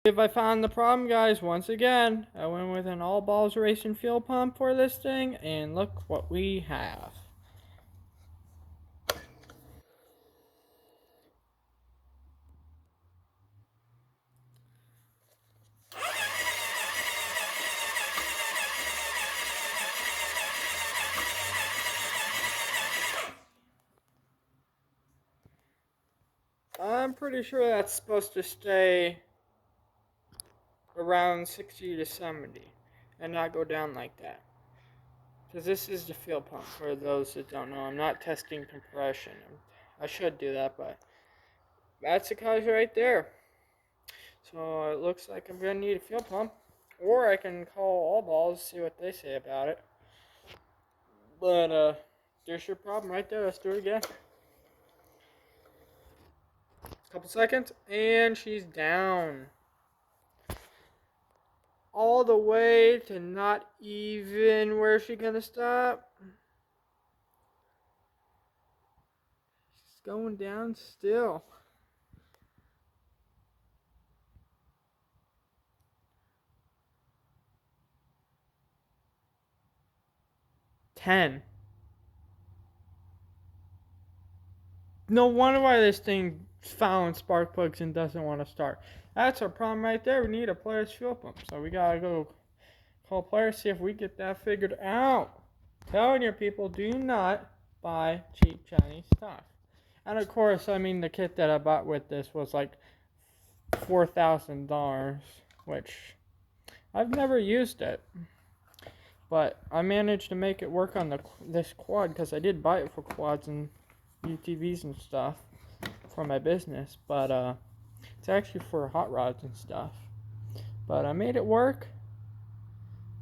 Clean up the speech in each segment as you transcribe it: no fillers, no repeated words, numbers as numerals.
If I found the problem, guys, once again, I went with an all balls racing fuel pump for this thing, and look what we have. I'm pretty sure that's supposed to stay around 60 to 70 and not go down like that. Because this is the fuel pump, for those that don't know. I'm not testing compression. I should do that, but that's the cause right there. So it looks like I'm going to need a fuel pump. Or I can call All Balls, see what they say about it. But there's your problem right there. Let's do it again. Couple seconds, and she's down. All the way to not even where's she gonna stop? She's going down still. Ten. No wonder why this thing found spark plugs and doesn't want to start. That's our problem right there. We need a Polaris fuel pump. So we gotta go call Polaris, see if we get that figured out. Telling you people, do not buy cheap Chinese stuff. And of course, I mean, the kit that I bought with this was like $4,000, which I've never used it. But I managed to make it work on this quad, because I did buy it for quads and UTVs and stuff for my business. But it's actually for hot rods and stuff. But I made it work,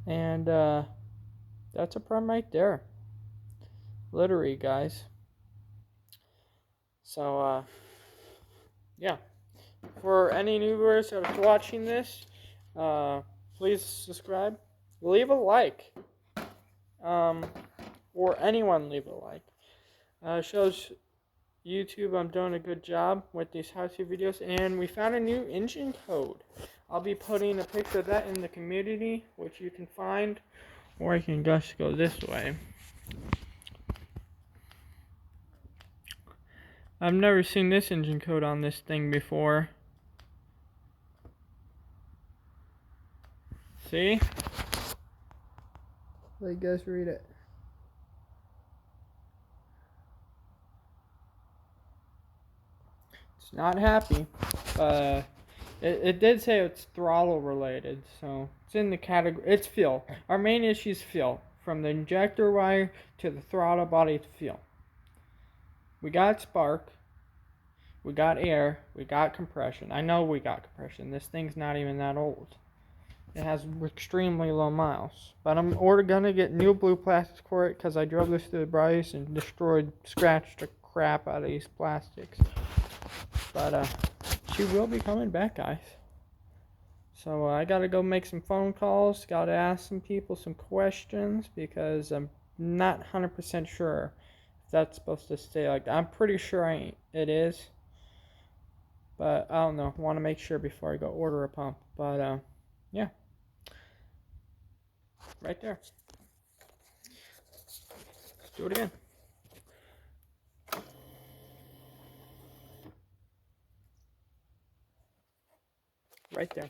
and that's a problem right there. Literally, guys. So yeah. For any new viewers that are watching this, please subscribe. Leave a like. Or anyone leave a like. Shows YouTube I'm doing a good job with these how-to videos. And we found a new engine code. I'll be putting a picture of that in the community, which you can find. Or you can just go this way. I've never seen this engine code on this thing before. See? Let you guys read it. It's not happy. It did say it's throttle related, so it's in the category. It's fuel. Our main issue is fuel, from the injector wire to the throttle body to fuel. We got spark, we got air, we got compression. I know we got compression. This thing's not even that old. It has extremely low miles. But I'm gonna get new blue plastics for it, because I drove this to the Bryce and scratched the crap out of these plastics. But she will be coming back, guys. So I gotta go make some phone calls. Gotta ask some people some questions, because I'm not 100% sure if that's supposed to stay like that. I'm pretty sure it is. But I don't know. Want to make sure before I go order a pump. But yeah. Right there. Let's do it again. Right there.